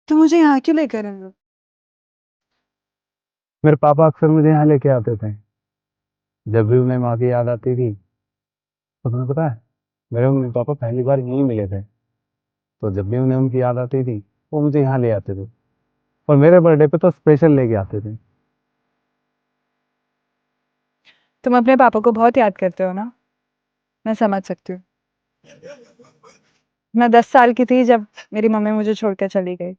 तो मुझे यहाँ क्यों लेकर आए हो? मेरे पापा अक्सर मुझे यहाँ लेके आते थे। जब भी उन्हें माँ की याद आती थी तो तुम्हें पता है, मेरे मम्मी पापा पहली बार यहीं मिले थे। तो जब भी उन्हें उनकी याद आती थी वो मुझे यहाँ ले आते थे, और मेरे बर्थडे पे तो स्पेशल लेके आते थे। तुम अपने पापा को बहुत याद करते हो ना। मैं समझ सकती हूँ। मैं 10 साल की थी जब मेरी मम्मी मुझे छोड़कर चली गई।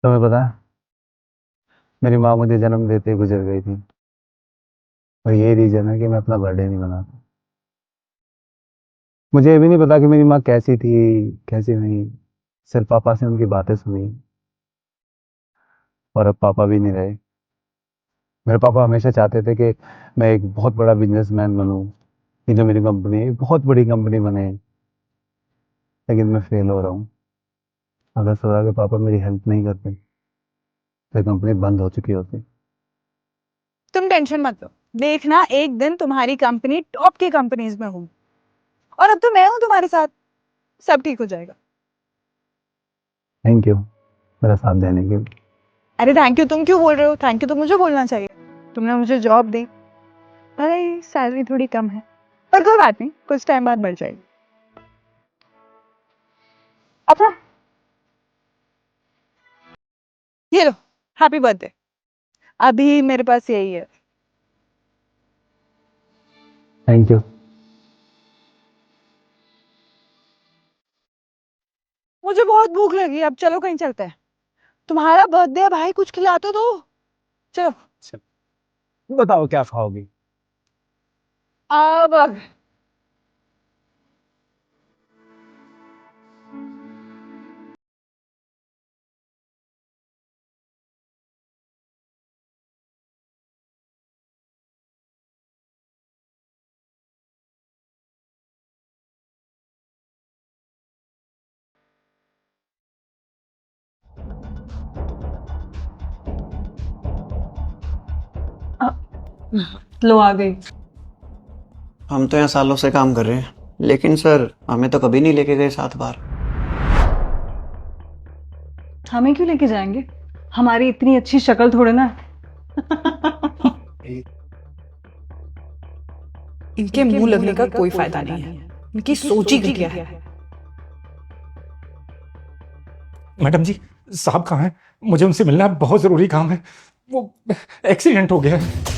तुम्हें पता है, मेरी माँ मुझे जन्म देते ही गुजर गई थी, और यही रीजन है कि मैं अपना बर्थडे नहीं मनाता। मुझे ये भी नहीं पता कि मेरी माँ कैसी थी, कैसी नहीं। सिर्फ पापा से उनकी बातें सुनी, और अब पापा भी नहीं रहे। मेरे पापा हमेशा चाहते थे कि मैं एक बहुत बड़ा बिजनेसमैन बनूं, कि जो मेरी कंपनी है एक बहुत बड़ी कंपनी बने। लेकिन मैं फेल हो रहा हूँ। अगर सौरा के पापा मेरी हेल्प नहीं करते तो कंपनी बंद हो चुकी होती। तुम टेंशन मत लो। देखना एक दिन तुम्हारी कंपनी टॉप की कंपनीज में होगी। और अब तो मैं हूँ तुम्हारे साथ। सब ठीक हो जाएगा। थैंक यू मेरा साथ देने के लिए। अरे थैंक यू तुम क्यों बोल रहे हो? थैंक यू तो मुझे बोलना चाहिए। तुमने मुझे जॉब दी। अरे सैलरी थोड़ी कम है, पर कोई बात नहीं, कुछ टाइम बाद बढ़ जाएगी। अच्छा, ये लो, हैप्पी बर्थडे। अभी मेरे पास यही है। Thank you. मुझे बहुत भूख लगी, अब चलो कहीं चलते हैं। तुम्हारा बर्थडे है भाई, कुछ खिला तो दो। चलो। बताओ क्या खाओगी? अब लो आ गई। हम तो यहाँ सालों से काम कर रहे हैं, लेकिन सर हमें तो कभी नहीं लेके गए साथ बाहर। हमें क्यों लेके जाएंगे? हमारी इतनी अच्छी शक्ल थोड़े ना। इनके मुंह लगने का कोई फायदा नहीं है। इनकी सोच ही घटिया है। मैडम जी, साहब कहाँ हैं? मुझे उनसे मिलना है, बहुत जरूरी काम है। वो एक्सीडेंट हो गया है।